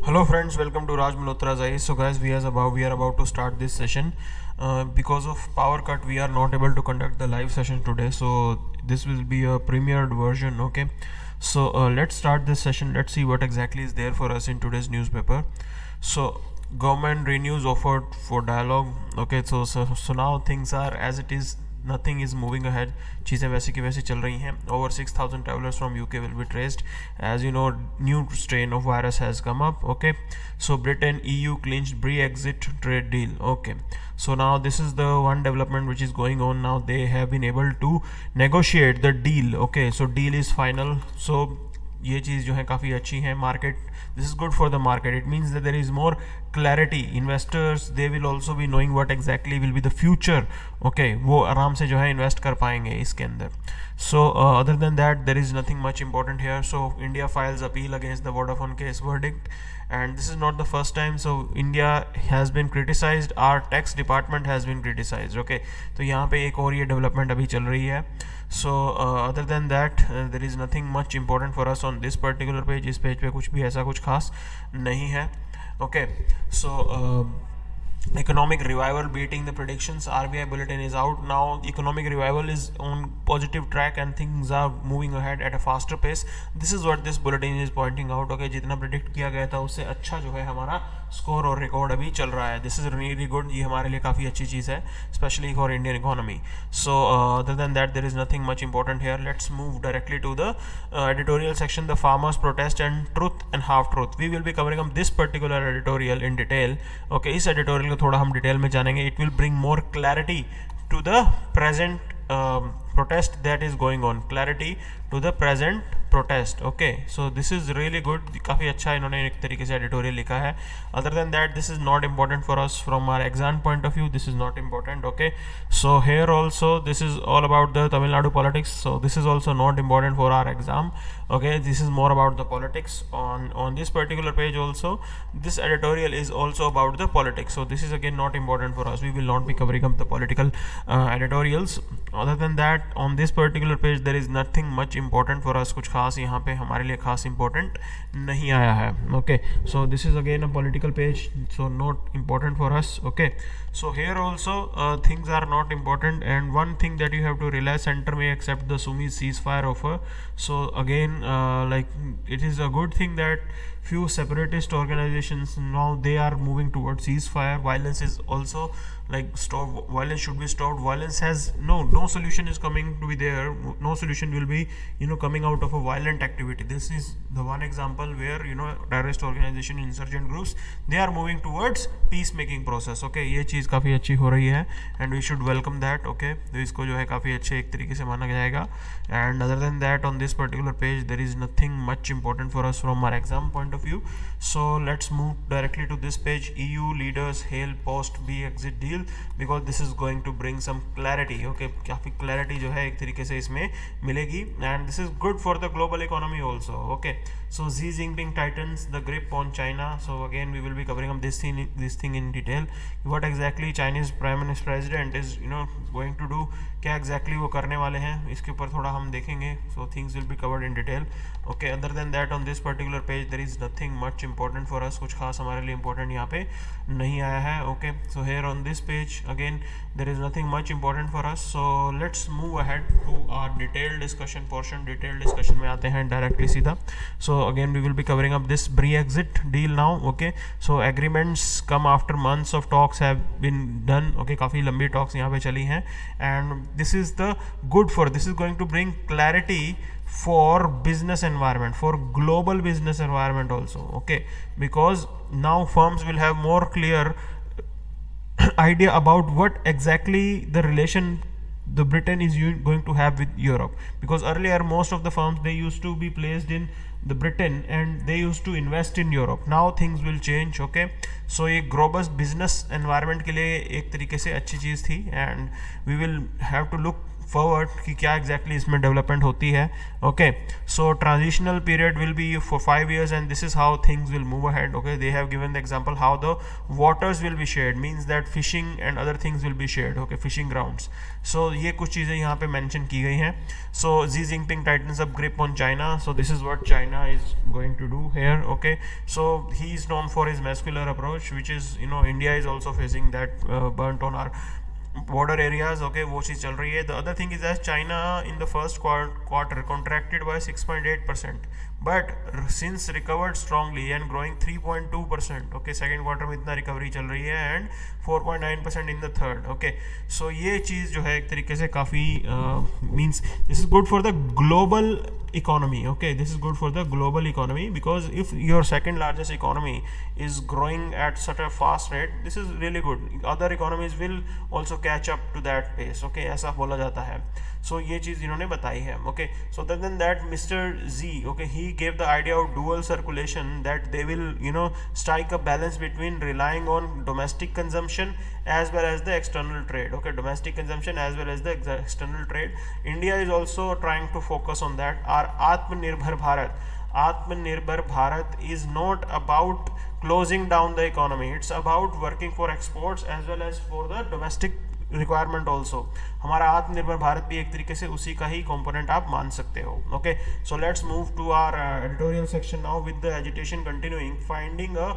Hello friends, welcome to Raj Malhotra IAS. So guys, we are about to start this session. Because of power cut, we are not able to conduct the live session today. So this will be a premiered version. Okay. So let's start this session. Let's see what exactly is there for us in today's newspaper. So government renews offer for dialogue. Okay. So now things are as it is. Nothing is moving ahead. चीज़ें वैसी की वैसी चल रही हैं. Over 6,000 travelers from UK will be traced. As you know, new strain of virus has come up. Okay, so Britain EU clinched Brexit trade deal. Okay, so now this is the one development which is going on now. They have been able to negotiate the deal. Okay, so deal is final. So ये चीज़ जो है काफ़ी अच्छी है. Market, this is good for the market. It means that there is more clarity. Investors they will also be knowing what exactly will be the future. Okay, वो आराम से जो है इन्वेस्ट कर पाएंगे इसके अंदर. So other than that there is nothing much important here. So India files appeal against the Vodafone case verdict, and this is not the first time. So India has been criticized, our tax department has been criticized. Okay, तो यहाँ पे एक और ये development अभी चल रही है. So other than that there is nothing much important for us on this particular page. इस पेज पे कुछ भी ऐसा कुछ खास नहीं है. Okay, so economic revival beating the predictions. RBI bulletin is out now. Economic revival is on positive track and things are moving ahead at a faster pace. This is what this bulletin is pointing out. Okay, जितना predict किया गया था उससे अच्छा जो है हमारा score और रिकॉर्ड अभी चल रहा है. This is really good. ये हमारे लिए काफ़ी अच्छी चीज़ है, specially for Indian economy. So other than that there is nothing much important here. Let's move directly to the editorial section. The farmers protest and truth and half truth. We will be covering up this particular editorial in detail. Okay, इस editorial को थोड़ा हम detail में जानेंगे. It will bring more clarity to the present protest that is going on. Clarity to the present protest. Okay, so this is really good. काफ़ी अच्छा इन्होंने एक तरीके से एडिटोरियल लिखा है. Other than that this is not important for us from our exam point of view. This is not important. Okay, so here also this is all about the Tamil Nadu politics. So this is also not important for our exam. Okay, this is more about the politics. On this particular page also this editorial is also about the politics. So this is again not important for us. We will not be covering up the political editorials. Other than that on this particular page there is nothing much important for us. कुछ खास यहाँ पे हमारे लिए खास important नहीं आया है. Okay, so this is again a political page, so not important for us. Okay, so here also things are not important, and one thing that you have to realize, center may accept the Sumi's ceasefire offer. So again like it is a good thing that few separatist organizations now they are moving towards ceasefire. Violence is also like stop. Violence should be stopped. Violence has no solution is coming to be there. No solution will be coming out of a violent activity. This is the one example where terrorist organization, insurgent groups, they are moving towards peacemaking process. Okay, ये चीज़ काफ़ी अच्छी हो रही है and we should welcome that. Okay, तो इसको जो है काफ़ी अच्छे एक तरीके से माना जाएगा. And other than that on this particular page there is nothing much important for us from our exam point of view. So let's move directly to this page. EU leaders hail post Brexit deal because this is going to bring some clarity. Okay, काफ़ी clarity जो है एक तरीके से इसमें मिलेगी, and this is good for the global economy also. Okay, so Xi Jinping tightens the grip on China. So again we will be covering up this thing in detail. What exactly Chinese Prime Minister President is going to do, क्या exactly वो करने वाले हैं, इसके ऊपर थोड़ा हम देखेंगे. So things will be covered in detail. Okay, other than that on this particular page there is nothing much important for us. कुछ खास हमारे लिए important यहाँ पे नहीं आया है. Okay, so here on this page again there is nothing much important for us. So let's move ahead to our detailed discussion portion. Detailed discussion में आते हैं directly सीधा. So again we will be covering up this Brexit deal now. Okay, so agreements come after months of talks have been done. Okay, काफ़ी लंबी talks यहाँ पे चली हैं, and this is the good for, this is going to bring clarity for business environment, for global business environment also. Okay, because now firms will have more clear idea about what exactly the relation the Britain is going to have with Europe, because earlier most of the firms they used to be placed in the Britain and they used to invest in Europe. Now things will change. Okay, so एक global business environment के लिए एक तरीके से अच्छी चीज़ थी, and we will have to look forward कि क्या एग्जैक्टली इसमें डेवलपमेंट होती है. Okay, so transitional period will be for 5 years and this is how things will move ahead. Okay, they have given the example how the waters will be shared, means that fishing and other things will be shared. Okay, fishing grounds. So ये कुछ चीज़ें यहाँ पे mention की गई हैं. So Xi Jinping tightens up grip on China. So this is what China is going to do here. Okay, so he is known for his muscular approach, which is, you know, India is also facing that burnt on our border areas. Okay, वो चीज़ चल रही है. The other thing is that China in the first quarter contracted by 6.8%, but since recovered strongly and growing 3.2%. Okay, second quarter में इतना recovery चल रही है and 4.9% in the third. Okay, so ये चीज़ जो है एक तरीके से काफ़ी means this is good for the global economy. Okay, this is good for the global economy, because if your second largest economy is growing at such a fast rate, this is really good. Other economies will also catch up to that pace. Okay, ऐसा बोला जाता है. So ये चीज़ इन्होंने बताई है. Okay, so other than that, Mr. Z, okay, he gave the idea of dual circulation, that they will, you know, strike a balance between relying on domestic consumption as well as the external trade. Okay, domestic consumption as well as the external trade. India is also trying to focus on that. Our Atmanirbhar Bharat is not about closing down the economy. It's about working for exports as well as for the domestic requirement also. हमारा आत्मनिर्भर भारत भी एक तरीके से उसी का ही component आप मान सकते हो. Okay, so let's move to our editorial section now with the agitation continuing. Finding a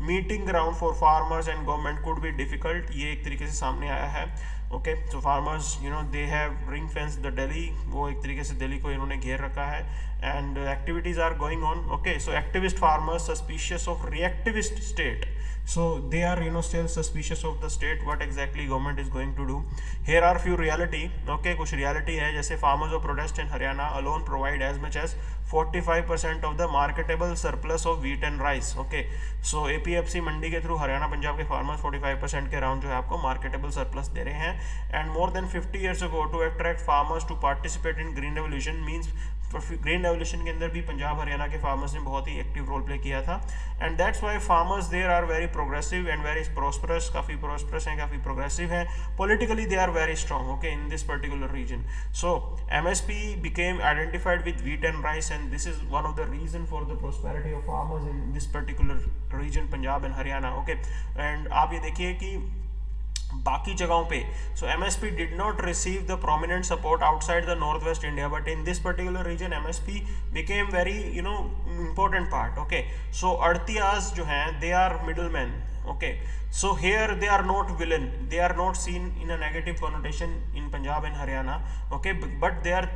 meeting ground for farmers and government could be difficult. ये एक तरीके से सामने आया है. Okay, so farmers, you know, they have ring fence the Delhi. वो एक तरीके से दिल्ली को इन्होंने घेर रखा है and activities are going on. Okay, so activist farmers suspicious of reactivist state. So they are, you know, still suspicious of the state, what exactly government is going to do. Here are few reality. Okay, कुछ reality है, जैसे farmers of protest in Haryana alone provide as much as 45% of the marketable surplus of wheat and rice. Okay, so APFC मंडी के through Haryana Punjab के farmers 45% के around जो है आपको marketable surplus दे रहे हैं. And more than 50 years ago, to attract farmers to participate in green revolution, means green revolution के अंदर भी पंजाब हरियाणा के फार्मर्स ने बहुत ही एक्टिव रोल प्ले किया था. And that's why farmers there are very progressive and very prosperous. काफ़ी prosperous हैं, काफ़ी प्रोग्रेसिव हैं. Politically they are very strong. Okay, in this particular region. So MSP became identified with wheat and rice, and this is one of the reason for the prosperity of farmers in this particular region, Punjab and Haryana. Okay, and आप ये देखिए कि बाकी जगहों पे so MSP did not receive the prominent support outside the north west India, but in this particular region MSP became very, you know, important part. Okay, so अड़तियाज जो हैं, they are middle man. Okay, so here they are not villain, they are not seen in a negative connotation in Punjab and Haryana. Okay, but they are,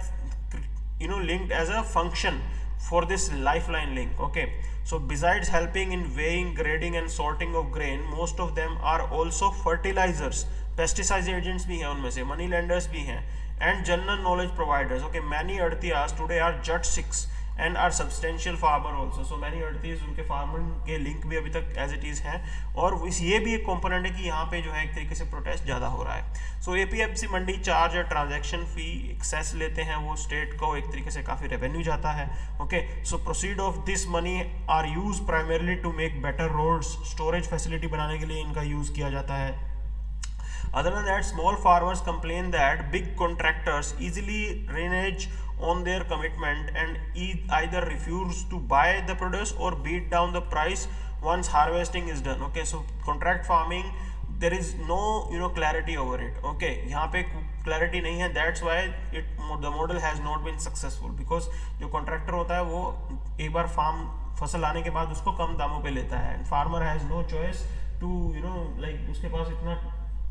you know, linked as a function for this lifeline link. Okay, so besides helping in weighing, grading and sorting of grain, most of them are also fertilizers, pesticide agents भी हैं उनमें से, money lenders भी हैं, and general knowledge providers. Okay, many Aditiyas today are Jut 6 and are substantial farmer also. So many Aditiyas, उनके farming के link भी अभी तक एज इट इज़ हैं. और ये भी एक कंपोनेंट है कि यहाँ पे जो है एक तरीके से प्रोटेस्ट ज़्यादा हो रहा है. सो APFC मंडी चार्ज या ट्रांजैक्शन फी एक्सेस लेते हैं, वो स्टेट को एक तरीके से काफ़ी रेवेन्यू जाता है. Okay, so proceed of this money are use primarily to make better roads. Storage facility बनाने के लिए इनका यूज़ किया जाता है. Other than that, small farmers complain that big contractors easily renege on their commitment and either refuse to buy the produce or beat down the price once harvesting is done. Okay, so contract farming, there is no, you know, clarity over it. Okay, यहाँ पे clarity नहीं है. That's why the model has not been successful, because जो contractor होता है वो एक बार फसल आने के बाद उसको कम दामों पे लेता है. Farmer has no choice to, you know, like उसके पास इतना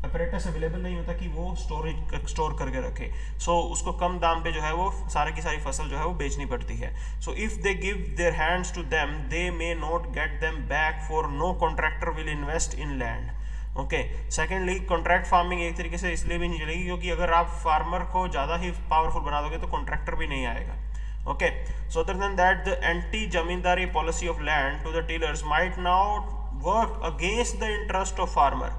अपरेटस अवेलेबल नहीं होता कि वो स्टोर करके रखे. सो उसको कम दाम पे जो है वो सारी की सारी फसल जो है वो बेचनी पड़ती है. So if they give their hands to them, they may not get them back, for no contractor will invest in land. Okay, secondly contract farming एक तरीके से इसलिए भी नहीं चलेगी क्योंकि अगर आप फार्मर को ज़्यादा ही पावरफुल बना दोगे तो कॉन्ट्रैक्टर भी नहीं आएगा. Okay, so other than that, the anti-jamindari policy of land to the tillers might now work against the interest of farmer.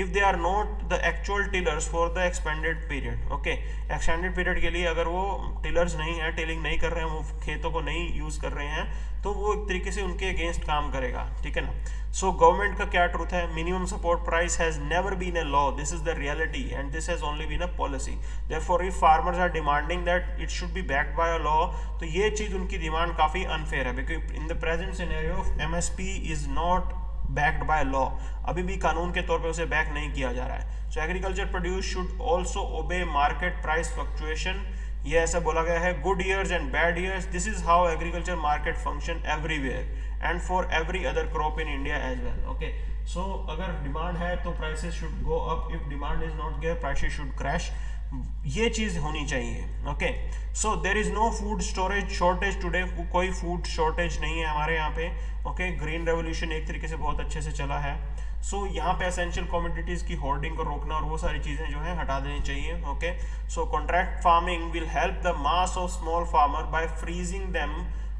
if they are not the actual tillers for the extended period. Okay, extended period के लिए अगर वो tillers नहीं है, tilling नहीं कर रहे हैं, वो खेतों को नहीं यूज कर रहे हैं, तो वो एक तरीके से उनके अगेंस्ट काम करेगा, ठीक है ना. सो गवर्नमेंट का क्या ट्रूथ है, minimum support price has never been a law, this is the reality and this has only been a policy. Therefore if farmers are demanding that it should be backed by a law, तो ये चीज उनकी demand काफी unfair है, because in the present scenario MSP is not backed by law. अभी भी कानून के तौर पे उसे बैक नहीं किया जा रहा है. So agriculture produce should also obey market price fluctuation. ये ऐसा बोला गया है, good years and bad years, this is how agriculture market function everywhere and for every other crop in India as well. Okay, so अगर demand है तो prices should go up, if demand is not there prices should crash. ये चीज होनी चाहिए. Okay, so there is no food storage shortage today, कोई food shortage नहीं है हमारे यहाँ पे. ओके, ग्रीन रेवोल्यूशन एक तरीके से बहुत अच्छे से चला है. सो यहाँ पे एसेंशियल कमोडिटीज की होर्डिंग को रोकना और वो सारी चीजें जो है हटा देनी चाहिए. Okay, so contract farming will help the mass of small farmer by freezing them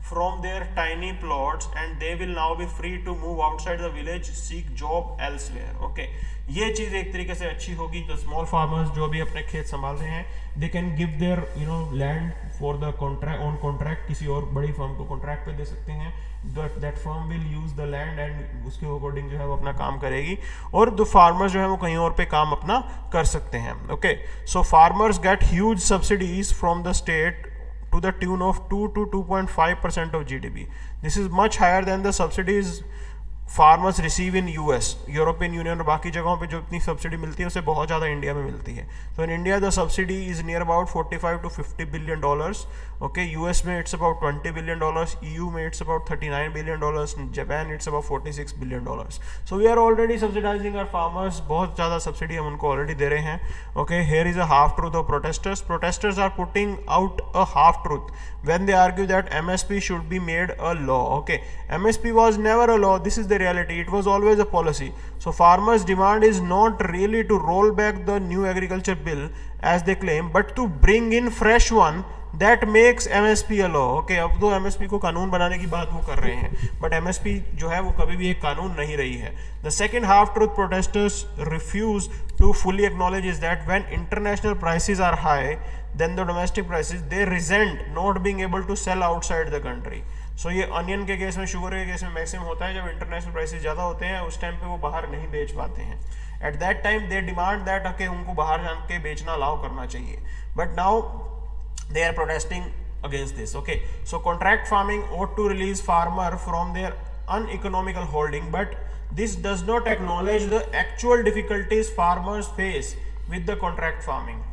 from their tiny plots and they will now be free to move outside the village, seek job elsewhere. Okay, ये चीज एक तरीके से अच्छी होगी. The small farmers जो भी अपने खेत संभाल रहे हैं, they can give their land for the contract, on contract किसी और बड़ी फर्म को कॉन्ट्रैक्ट पे दे सकते हैं. That firm will use the land and उसके अकॉर्डिंग जो है वो अपना काम करेगी, और द फार्मर्स जो है वो कहीं और पे काम अपना कर सकते हैं. Okay, so farmers get huge subsidies from the state to the tune of 2 to 2.5% of GDP. This is much higher than the subsidies farmers receive in US, European union और बाकी जगहों पे जो इतनी सब्सिडी मिलती है उससे बहुत ज़्यादा इंडिया में मिलती है. तो in India the subsidy is near about 45 to 50 billion dollars. Okay, US में it's about 20 billion dollars, EU में it's about 39 billion dollars, Japan it's about 46 billion dollars. So we are already subsidising our farmers, बहुत ज़्यादा subsidy हम उनको already दे रहे हैं. Okay, here is a half truth of protesters. Protesters are putting out a half truth when they argue that MSP should be made a law. Okay, MSP was never a law, this is the reality, it was always a policy. So farmers demand is not really to roll back the new agriculture bill as they claim, but to bring in fresh one that makes MSP a law. Okay, अब तो MSP को कानून बनाने की बात वो कर रहे हैं, but MSP जो है वो कभी भी एक कानून नहीं रही है. The second half truth protesters refuse to fully acknowledge is that when international prices are high then the domestic prices, they resent not being able to sell outside the country. So ये onion के case में, sugar के case में maximum होता है जब international prices ज़्यादा होते हैं, उस टाइम पे वो बाहर नहीं बेच पाते हैं. At that time they demand that okay उनको बाहर जान के बेचना अलाउ करना चाहिए, but now they are protesting against this. Okay, so contract farming ought to release farmer from their uneconomical holding, but this does not acknowledge the actual difficulties farmers face with the contract farming.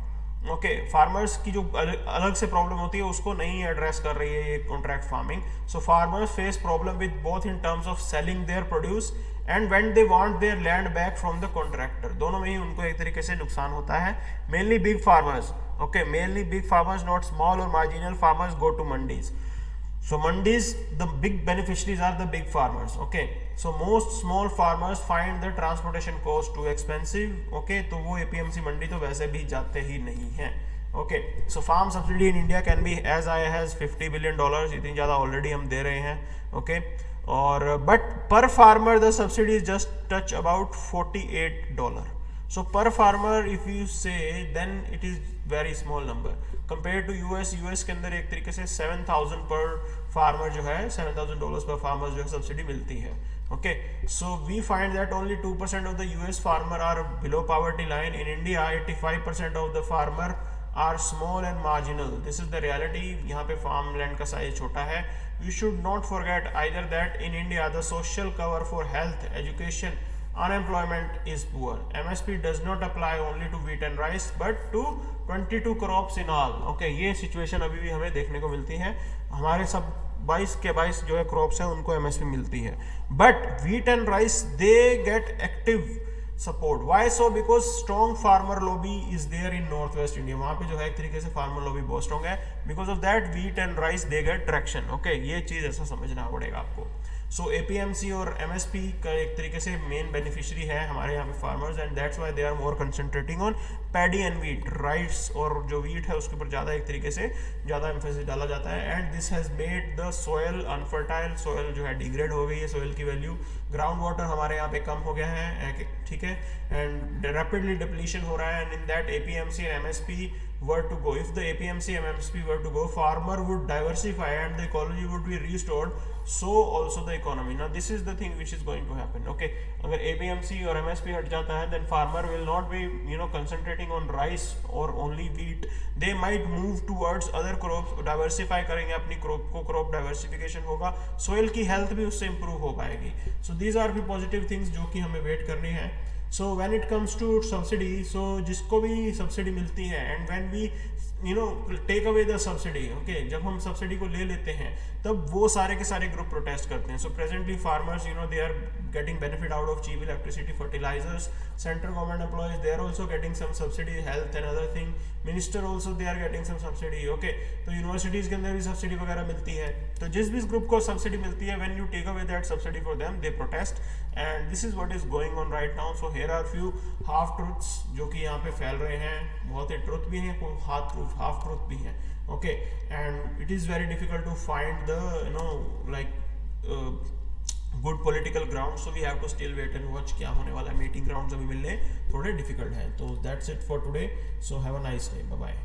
Okay, farmers की जो अलग से problem होती है उसको नहीं address कर रही है ये contract farming. So farmers face problem with both in terms of selling their produce and when they want there land back from the contractor. दोनों में ही उनको एक तरीके से नुकसान होता है. Mainly big farmers, okay, mainly big farmers, not small और marginal farmers go to mandis. So mandis, the big beneficiaries are the big farmers. Okay, so most small farmers find the transportation cost too expensive. Okay, तो वो APMC मंडी तो वैसे भी जाते ही नहीं हैं. Okay, so farm subsidy in India can be as high as $50 billion. इतनी ज़्यादा ऑलरेडी हम दे रहे हैं. Okay, और but per farmer the subsidy is just touch about $48. So per farmer if you say then it is very small number compared to US के अंदर एक तरीके से 7,000 पर फार्मर जो है, $7,000 पर फार्मर जो है सब्सिडी मिलती है. Okay, so we find that only 2% of the US farmer are below poverty line. In India 85% of the farmer are small and marginal. This is the reality. यहाँ पे फार्म लैंड का size छोटा है. You should not forget either that in India the social cover for health, education, unemployment is poor. MSP does not apply only to wheat and rice but to 22 crops in all. Okay, ये situation अभी भी हमें देखने को मिलती है. हमारे सब 22 के 22 जो है क्रॉप्स हैं उनको MSP मिलती है, but wheat and rice they get active support. Why so? Because strong farmer lobby is there in northwest India. वहाँ पे जो है एक तरीके से farmer lobby बहुत strong है. Because of that wheat and rice they get traction. Okay, ये चीज़ ऐसा समझना पड़ेगा आपको. सो एपीएमसी और एमएसपी का एक तरीके से मेन बेनिफिशियरी है हमारे यहाँ पे farmers, and that's why they are more concentrating on paddy and wheat, rice और जो वीट है उसके ऊपर ज़्यादा एक तरीके से ज़्यादा एम्फेसिस डाला जाता है। And this has made the soil unfertile, soil जो है डिग्रेड हो गई है, सोयल की वैल्यू, ग्राउंड वाटर हमारे यहाँ पे कम हो गया है, ठीक है, एंड रैपिडली डिप्लीशन हो रहा है। And in that APMC and MSP were to go, if the APMC and MSP were to go, farmer would diversify and the ecology would be restored, so also the economy. Now this is the thing which is going to happen, okay? अगर APMC और MSP हट जाता है, then farmer will not be concentrating on rice or only wheat. They might move towards other crops, diversify करेंगे अपनी crop को, crop diversification होगा, soil की health भी उससे improve हो पाएगी. So these are the positive things जो कि हमें wait करनी है. So when it comes to subsidy, so जिसको भी सब्सिडी मिलती है, and when we take away the subsidy, okay, जब हम सब्सिडी को ले लेते हैं तब वो सारे के सारे ग्रुप प्रोटेस्ट करते हैं. So presently farmers they are getting benefit out of cheap electricity, fertilizers, central government employees they are also getting some subsidy, health and other thing, minister also they are getting some subsidy, okay. तो universities के अंदर भी subsidy वगैरह मिलती है. तो जिस भी ग्रुप को सब्सिडी मिलती है, when you take away that subsidy for them they protest, and this is what is going on right now. So here are few half truths जो कि यहाँ पे फैल रहे हैं, बहुत ही ट्रुथ भी हैं, कोई हाफ ट्रुथ भी हैं, okay. And it is very difficult to find the good political ground, so we have to still wait and watch क्या होने वाला है. मीटिंग ग्राउंड्स अभी मिलने थोड़े डिफिकल्ट हैं. तो that's it for today. So have a nice day. Bye bye.